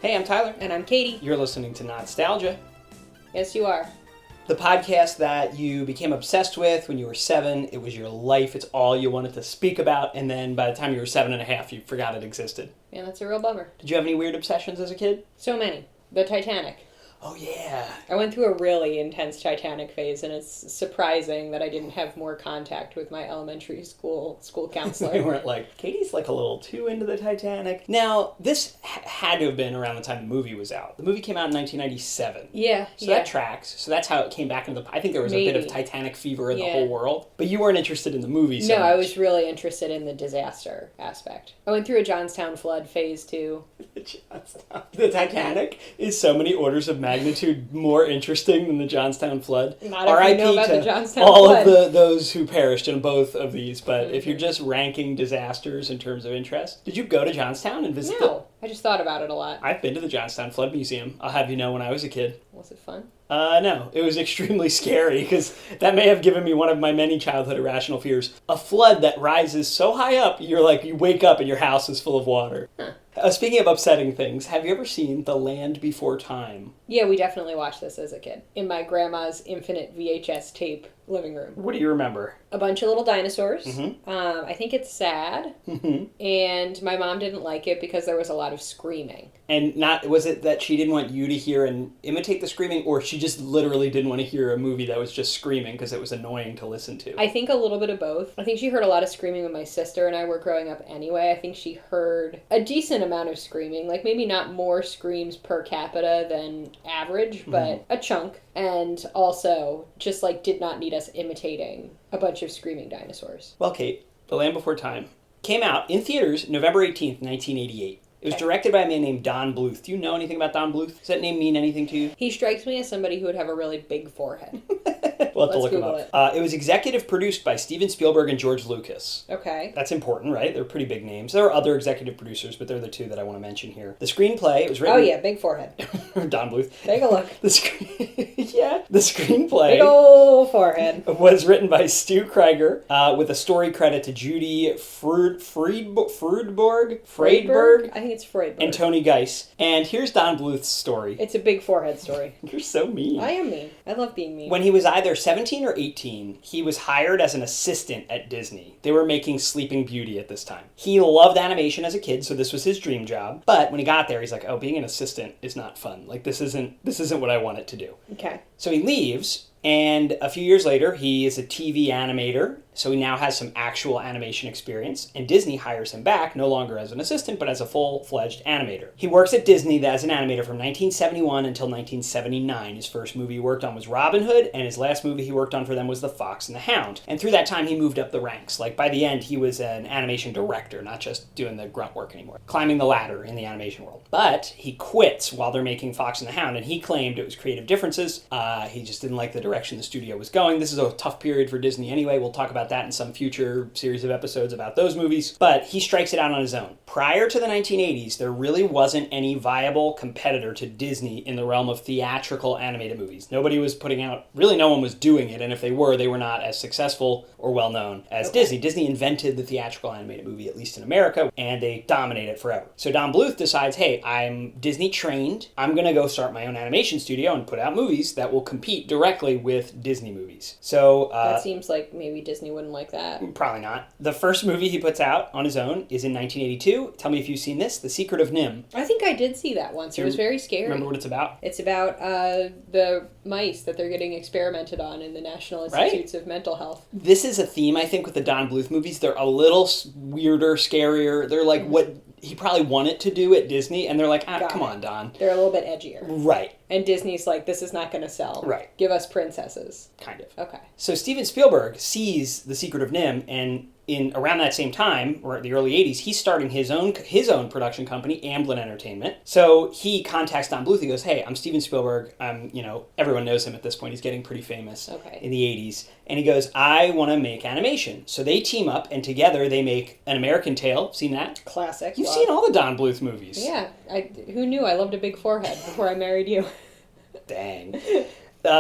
Hey, I'm Tyler. And I'm Katie. You're listening to Not-Stalgia, Yes, you are. the podcast that you became obsessed with when you were 7. It was your life. It's all you wanted to speak about. And then by the time you were 7.5, you forgot it existed. Yeah, that's a real bummer. Did you have any weird obsessions as a kid? So many. The Titanic. Oh, yeah. I went through a really intense Titanic phase, and it's surprising that I didn't have more contact with my elementary school counselor. They weren't like, Katie's like a little too into the Titanic. Now, this had to have been around the time the movie was out. The movie came out in 1997. Yeah, So that tracks. So that's how it came back into the... I think there was a bit of Titanic fever in the whole world. But you weren't interested in the movie so No, much. I was really interested in the disaster aspect. I went through a Johnstown flood phase, too. The Titanic is so many orders of magnitude more interesting than the Johnstown flood. Not if you know about the Johnstown all flood. of those who perished in both of these. But if you're just ranking disasters in terms of interest, did you go to Johnstown and visit? No, I just thought about it a lot. I've been to the Johnstown Flood Museum. I'll have you know, when I was a kid. Was it fun? No, it was extremely scary because that may have given me one of my many childhood irrational fears. A flood that rises so high up, you wake up and your house is full of water. Huh. Speaking of upsetting things, have you ever seen The Land Before Time? Yeah, we definitely watched this as a kid. In my grandma's infinite VHS tape living room. What do you remember? A bunch of little dinosaurs. Mm-hmm. I think it's sad. Mm-hmm. And my mom didn't like it because there was a lot of screaming. And was it that she didn't want you to hear and imitate the screaming, or she just literally didn't want to hear a movie that was just screaming because it was annoying to listen to? I think a little bit of both. I think she heard a lot of screaming when my sister and I were growing up anyway. I think she heard a decent amount of screaming, like maybe not more screams per capita than average, but a chunk. And also just did not need us imitating a bunch of screaming dinosaurs. Well, Kate, The Land Before Time came out in theaters November 18th, 1988. It was directed by a man named Don Bluth. Do you know anything about Don Bluth? Does that name mean anything to you? He strikes me as somebody who would have a really big forehead. We'll have to Let's look him Google up. It was executive produced by Steven Spielberg and George Lucas. Okay. That's important, right? They're pretty big names. There are other executive producers, but they're the two that I want to mention here. The screenplay, it was written... Oh, yeah, big forehead. Don Bluth. Take a look. The screenplay... Big ol' forehead. ...was written by Stu Krieger, with a story credit to Judy Freudberg? I think it's Freudberg. And Tony Geiss. And here's Don Bluth's story. It's a big forehead story. You're so mean. I am mean. I love being mean. When he was either 17 or 18, he was hired as an assistant at Disney. They were making Sleeping Beauty at this time. He loved animation as a kid, so this was his dream job. But when he got there, he's like, oh, being an assistant is not fun. This isn't what I want it to do. Okay. So he leaves, and a few years later, he is a TV animator. So he now has some actual animation experience, and Disney hires him back, no longer as an assistant, but as a full-fledged animator. He works at Disney as an animator from 1971 until 1979. His first movie he worked on was Robin Hood, and his last movie he worked on for them was The Fox and the Hound. And through that time, he moved up the ranks. By the end, he was an animation director, not just doing the grunt work anymore, climbing the ladder in the animation world. But he quits while they're making Fox and the Hound, and he claimed it was creative differences. He just didn't like the direction the studio was going. This is a tough period for Disney anyway. We'll talk about that in some future series of episodes about those movies, but he strikes it out on his own. Prior to the 1980s, there really wasn't any viable competitor to Disney in the realm of theatrical animated movies. Nobody was putting out, really no one was doing it, and if they were not as successful or well known as Disney. Disney invented the theatrical animated movie, at least in America, and they dominate it forever. So Don Bluth decides, hey, I'm Disney trained, I'm gonna go start my own animation studio and put out movies that will compete directly with Disney movies. So that seems like maybe Disney wouldn't like that. Probably not. The first movie he puts out on his own is in 1982. Tell me if you've seen this, The Secret of NIMH. I think I did see that once. It was very scary. Remember what it's about? It's about the mice that they're getting experimented on in the National Institutes of Mental Health. This is a theme, I think, with the Don Bluth movies. They're a little weirder, scarier. They're like what he probably wanted to do at Disney, and they're like, come on, Don. They're a little bit edgier. Right. And Disney's like, this is not going to sell. Right. Give us princesses. Kind of. Okay. So Steven Spielberg sees The Secret of NIMH, and in around that same time, or the early 80s, he's starting his own production company, Amblin Entertainment. So he contacts Don Bluth. He goes, hey, I'm Steven Spielberg. Everyone knows him at this point. He's getting pretty famous in the 80s. And he goes, I want to make animation. So they team up, and together they make An American Tail. Seen that? Classic. You've seen all the Don Bluth movies. Yeah. Who knew I loved a big forehead before I married you? Dang.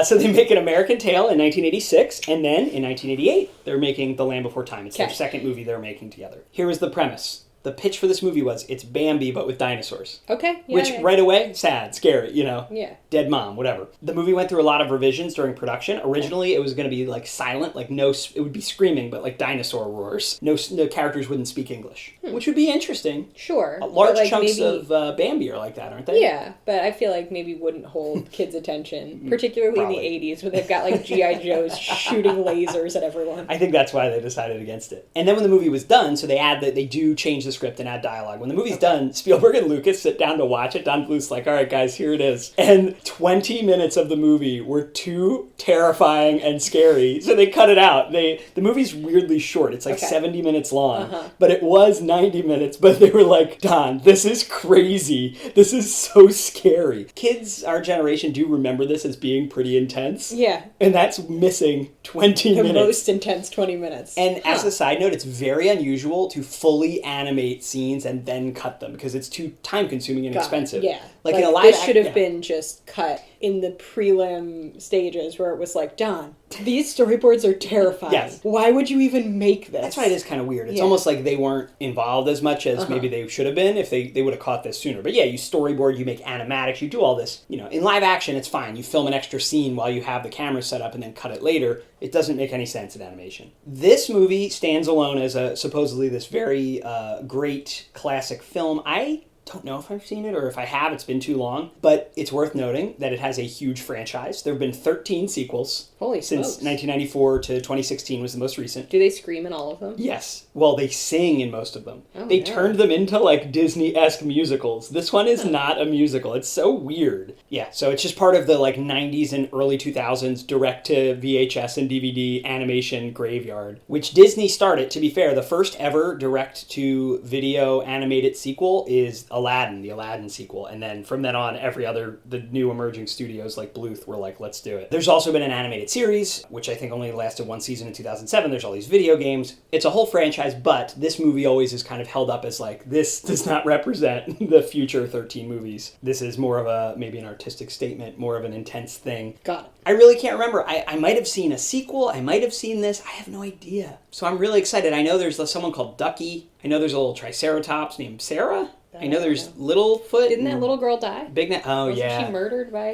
So they make An American Tail in 1986, and then in 1988, they're making The Land Before Time. It's their second movie they're making together. Here was the premise. The pitch for this movie was it's Bambi but with dinosaurs. Okay. Yeah, Which yeah. right away, sad, scary, Yeah. dead mom, whatever. The movie went through a lot of revisions during production. Originally, it was going to be like silent, like it would be screaming, but like dinosaur roars. No characters wouldn't speak English, which would be interesting. Sure. Large but, chunks maybe, of Bambi are like that, aren't they? Yeah, but I feel like maybe wouldn't hold kids' attention, particularly Probably. in the 80s when they've got like G.I. Joes shooting lasers at everyone. I think that's why they decided against it. And then when the movie was done, so they do change the script and add dialogue. When the movie's done, Spielberg and Lucas sit down to watch it. Don Bluth's like, all right, guys, here it is. And 20 minutes of the movie were too terrifying and scary, so they cut it out. The movie's weirdly short. It's like 70 minutes long, but it was 90 minutes, but they were like, Don, this is crazy. This is so scary. Kids, our generation, do remember this as being pretty intense. Yeah. And that's missing 20 The minutes. most intense 20 minutes. And as a side note, it's very unusual to fully animate scenes and then cut them because it's too time consuming and expensive. Yeah. Like in a live this should have been just cut in the prelim stages where it was like, Don, these storyboards are terrifying. Yes. Why would you even make this? That's why it is kind of weird. It's almost like they weren't involved as much as maybe they should have been if they would have caught this sooner. But yeah, you storyboard, you make animatics, you do all this. In live action, it's fine. You film an extra scene while you have the camera set up and then cut it later. It doesn't make any sense in animation. This movie stands alone as supposedly this very great classic film. I don't know if I've seen it, or if I have, it's been too long. But it's worth noting that it has a huge franchise. There have been 13 sequels. Holy since smokes. 1994 to 2016 was the most recent. Do they scream in all of them? Yes. Well, they sing in most of them. Oh, they no. turned them into like Disney-esque musicals. This one is not a musical. It's so weird. Yeah, so it's just part of the like 90s and early 2000s direct to VHS and DVD animation graveyard, which Disney started. To be fair, the first ever direct to video animated sequel is Aladdin, the Aladdin sequel. And then from then on, the new emerging studios like Bluth were like, let's do it. There's also been an animated series, which I think only lasted one season in 2007. There's all these video games. It's a whole franchise, but this movie always is kind of held up as like, this does not represent the future 13 movies. This is more of maybe an artistic statement, more of an intense thing. Got it. I really can't remember. I might have seen a sequel. I might have seen this. I have no idea. So I'm really excited. I know there's someone called Ducky. I know there's a little triceratops named Sarah. I know there's Littlefoot. Didn't that little girl die? Wasn't she murdered by...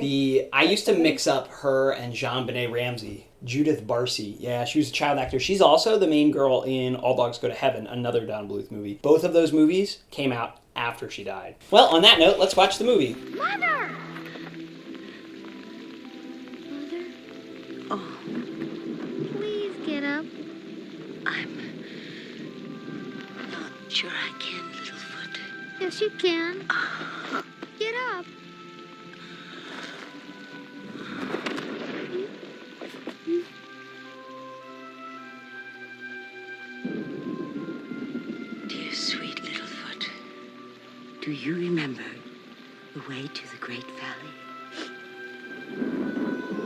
I used to mix up her and Jean-Benet Ramsey. Judith Barcy. Yeah, she was a child actor. She's also the main girl in All Dogs Go to Heaven, another Don Bluth movie. Both of those movies came out after she died. Well, on that note, let's watch the movie. Mother! Mother? Oh. Please get up. I'm not sure I can, Littlefoot. Yes, you can. Get up. Dear sweet Littlefoot, do you remember the way to the Great Valley?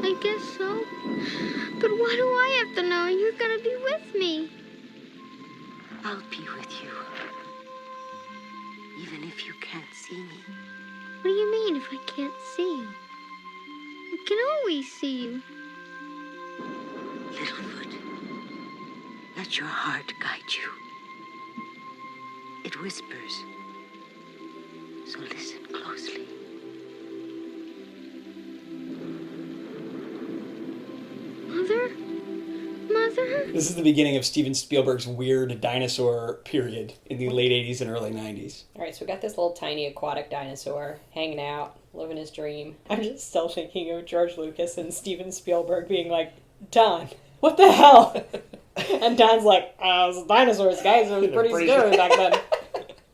I guess so. But why do I have to know? You're gonna be with me. I'll be with you, even if you can't see me. What do you mean if I can't see you? I can always see you. Littlefoot, let your heart guide you. It whispers, so listen closely. Mother? Mother? This is the beginning of Steven Spielberg's weird dinosaur period in the late 80s and early 90s. All right, so we got this little tiny aquatic dinosaur hanging out, living his dream. I'm just still thinking of George Lucas and Steven Spielberg being like, Don, what the hell? And Don's like, those dinosaurs, guys, it was pretty scary back then.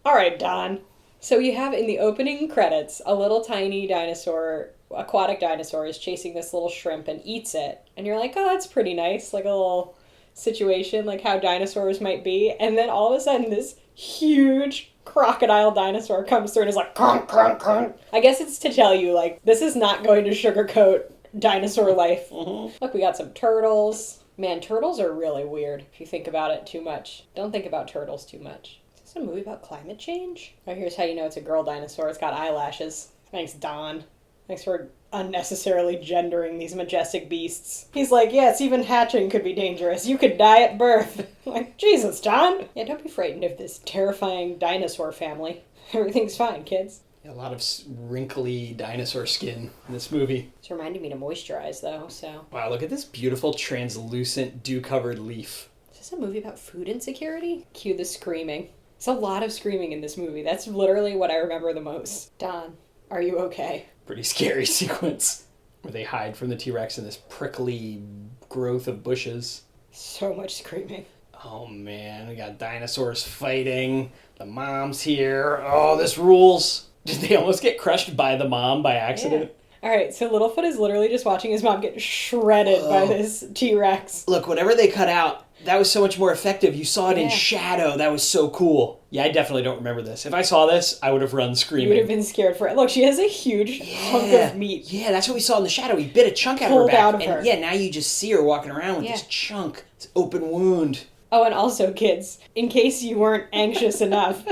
All right, Don. So you have in the opening credits, a little tiny dinosaur, aquatic dinosaur, is chasing this little shrimp and eats it. And you're like, oh, that's pretty nice. Like a little situation, like how dinosaurs might be. And then all of a sudden, this huge crocodile dinosaur comes through and is like, crunk, crunk, crunk. I guess it's to tell you, like, this is not going to sugarcoat dinosaur life. Mm-hmm. Look, we got some turtles. Man, turtles are really weird if you think about it too much. Don't think about turtles too much. Is this a movie about climate change? Oh, here's how you know it's a girl dinosaur. It's got eyelashes. Thanks, Don. Thanks for unnecessarily gendering these majestic beasts. He's like, yes, even hatching could be dangerous. You could die at birth. Like, Jesus, John. Yeah, don't be frightened of this terrifying dinosaur family. Everything's fine, kids. A lot of wrinkly dinosaur skin in this movie. It's reminding me to moisturize, though, so. Wow, look at this beautiful translucent dew-covered leaf. Is this a movie about food insecurity? Cue the screaming. There's a lot of screaming in this movie. That's literally what I remember the most. Don, are you okay? Pretty scary sequence where they hide from the T-Rex in this prickly growth of bushes. So much screaming. Oh man, we got dinosaurs fighting. The mom's here. Oh, this rules. Did they almost get crushed by the mom by accident? Yeah. Alright, so Littlefoot is literally just watching his mom get shredded by this T-Rex. Look, whatever they cut out, that was so much more effective. You saw it in shadow. That was so cool. Yeah, I definitely don't remember this. If I saw this, I would have run screaming. You would have been scared for it. Look, she has a huge hunk of meat. Yeah, that's what we saw in the shadow. He bit a chunk out of her back. And yeah, now you just see her walking around with this chunk. This open wound. Oh, and also, kids, in case you weren't anxious enough,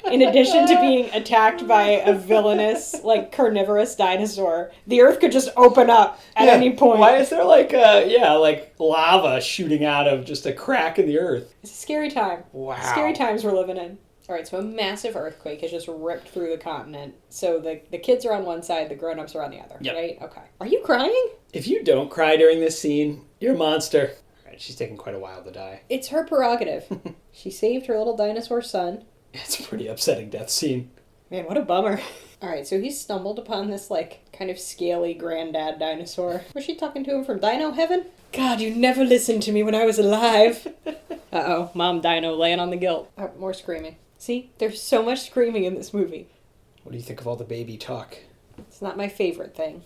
in addition to being attacked by a villainous, like, carnivorous dinosaur, the earth could just open up at any point. Why is there, like lava shooting out of just a crack in the earth? It's a scary time. Wow. Scary times we're living in. All right, so a massive earthquake has just ripped through the continent. So the kids are on one side, the grown-ups are on the other, right? Okay. Are you crying? If you don't cry during this scene, you're a monster. She's taking quite a while to die. It's her prerogative. She saved her little dinosaur son. It's a pretty upsetting death scene. Man, what a bummer. Alright, so he stumbled upon this, like, kind of scaly granddad dinosaur. Was she talking to him from Dino Heaven? God, you never listened to me when I was alive. Uh-oh, Mom Dino laying on the gilt. Oh, more screaming. See? There's so much screaming in this movie. What do you think of all the baby talk? It's not my favorite thing.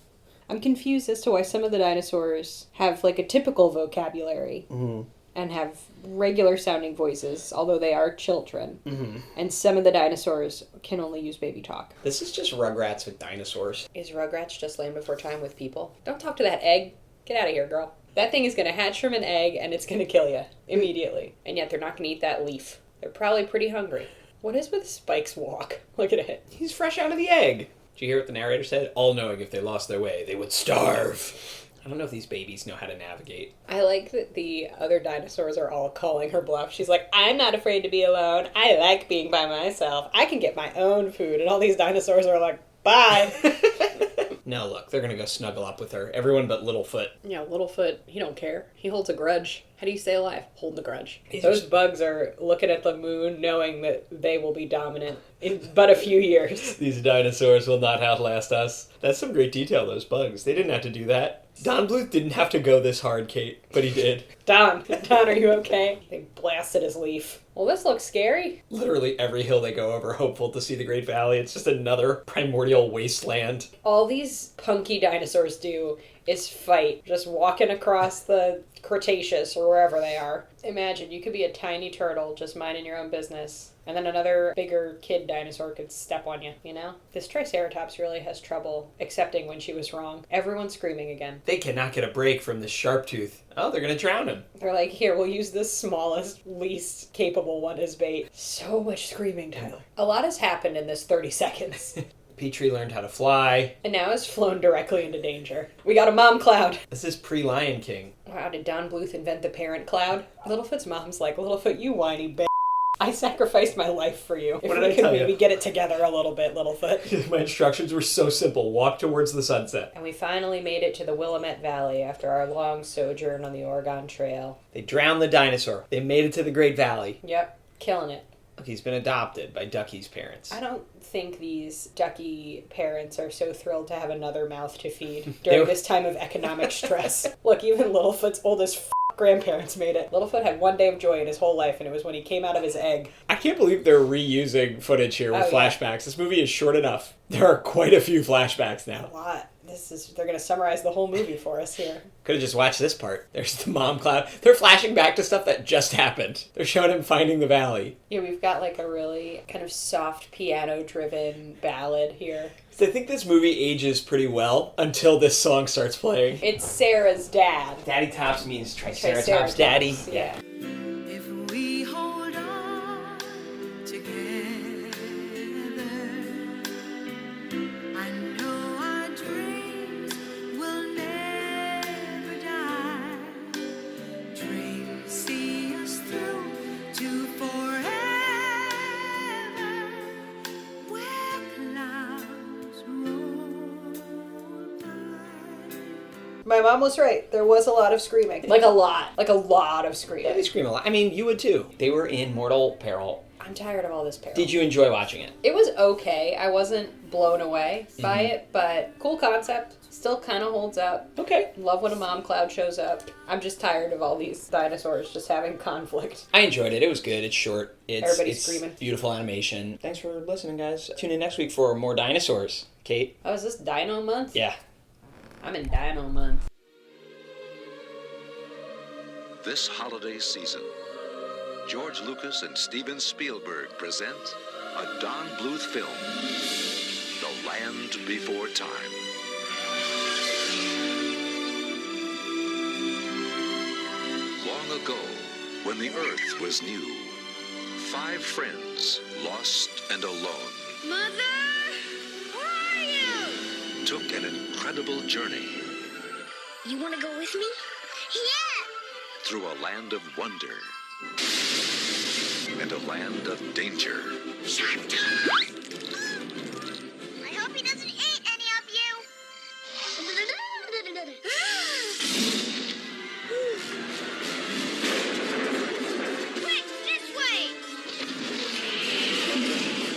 I'm confused as to why some of the dinosaurs have, like, a typical vocabulary and have regular sounding voices, although they are children. And some of the dinosaurs can only use baby talk. This is just Rugrats with dinosaurs. Is Rugrats just Land Before Time with people? Don't talk to that egg. Get out of here, girl. That thing is going to hatch from an egg and it's going to kill you immediately. And yet they're not going to eat that leaf. They're probably pretty hungry. What is with Spike's walk? Look at it. He's fresh out of the egg. Did you hear what the narrator said? All knowing if they lost their way, they would starve. I don't know if these babies know how to navigate. I like that the other dinosaurs are all calling her bluff. She's like, I'm not afraid to be alone. I like being by myself. I can get my own food. And all these dinosaurs are like, bye. No, look, they're going to go snuggle up with her. Everyone but Littlefoot. Yeah, Littlefoot, he don't care. He holds a grudge. How do you stay alive? Holding a grudge. Those bugs are looking at the moon knowing that they will be dominant in but a few years. These dinosaurs will not outlast us. That's some great detail, those bugs. They didn't have to do that. Don Bluth didn't have to go this hard, Kate, but he did. Don, are you okay? They blasted his leaf. Well, this looks scary. Literally every hill they go over, hopeful to see the Great Valley. It's just another primordial wasteland. All these punky dinosaurs do is fight, just walking across the Cretaceous or wherever they are. Imagine, you could be a tiny turtle just minding your own business, and then another bigger kid dinosaur could step on you, you know? This Triceratops really has trouble accepting when she was wrong. Everyone's screaming again. They cannot get a break from this sharp tooth. Oh, they're gonna drown him. They're like, here, we'll use the smallest, least capable one as bait. So much screaming, Tyler. A lot has happened in this 30 seconds. Petrie learned how to fly. And now has flown directly into danger. We got a mom cloud. This is pre-Lion King. Wow, did Don Bluth invent the parent cloud? Littlefoot's mom's like, Littlefoot, you whiny bitch. I sacrificed my life for you. If we could maybe get it together a little bit, Littlefoot. My instructions were so simple. Walk towards the sunset. And we finally made it to the Willamette Valley after our long sojourn on the Oregon Trail. They drowned the dinosaur. They made it to the Great Valley. Yep, killing it. He's been adopted by Ducky's parents. I don't think these Ducky parents are so thrilled to have another mouth to feed during this time of economic stress. Look, even Littlefoot's oldest grandparents made it. Littlefoot had one day of joy in his whole life, and it was when he came out of his egg. I can't believe they're reusing footage here with flashbacks. Yeah. This movie is short enough. There are quite a few flashbacks now. A lot. They're going to summarize the whole movie for us here. Could have just watched this part. There's the mom cloud. They're flashing back to stuff that just happened. They're showing him finding the valley. Yeah, we've got like a really kind of soft piano-driven ballad here. I think this movie ages pretty well until this song starts playing. It's Sarah's dad. Daddy Tops means Triceratops Daddy. Yeah. If we hold on together, I know our dreams My mom was right. There was a lot of screaming. Like a lot. Like a lot of screaming. Yeah, they scream a lot. I mean, you would too. They were in mortal peril. I'm tired of all this peril. Did you enjoy watching it? It was okay. I wasn't blown away by it, but cool concept. Still kind of holds up. Okay. Love when a mom cloud shows up. I'm just tired of all these dinosaurs just having conflict. I enjoyed it. It was good. It's short. Everybody's screaming. Beautiful animation. Thanks for listening, guys. Tune in next week for more dinosaurs. Kate? Oh, is this Dino Month? Yeah. I'm in Dino Month. This holiday season, George Lucas and Steven Spielberg present a Don Bluth film, The Land Before Time. Long ago, when the Earth was new, 5 friends, lost and alone, Mother, where are you? took an incredible journey You want to go with me? Yeah. through a land of wonder and a land of danger. Shut up! I hope he doesn't eat any of you. Quick, this way!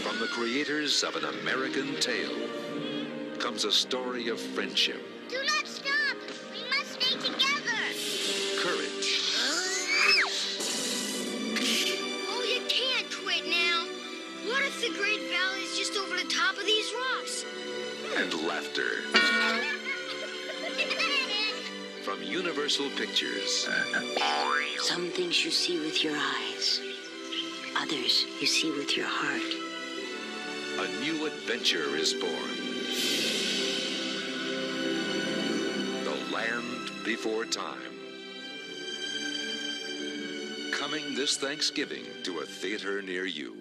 From the creators of An American Tale comes a story of friendship, Do not stop! We must stay together! courage, Oh, you can't quit now. What if the Great Valley is just over the top of these rocks? and laughter. From Universal Pictures, Some things you see with your eyes, others you see with your heart. a new adventure is born. The Land Before Time. Coming this Thanksgiving to a theater near you.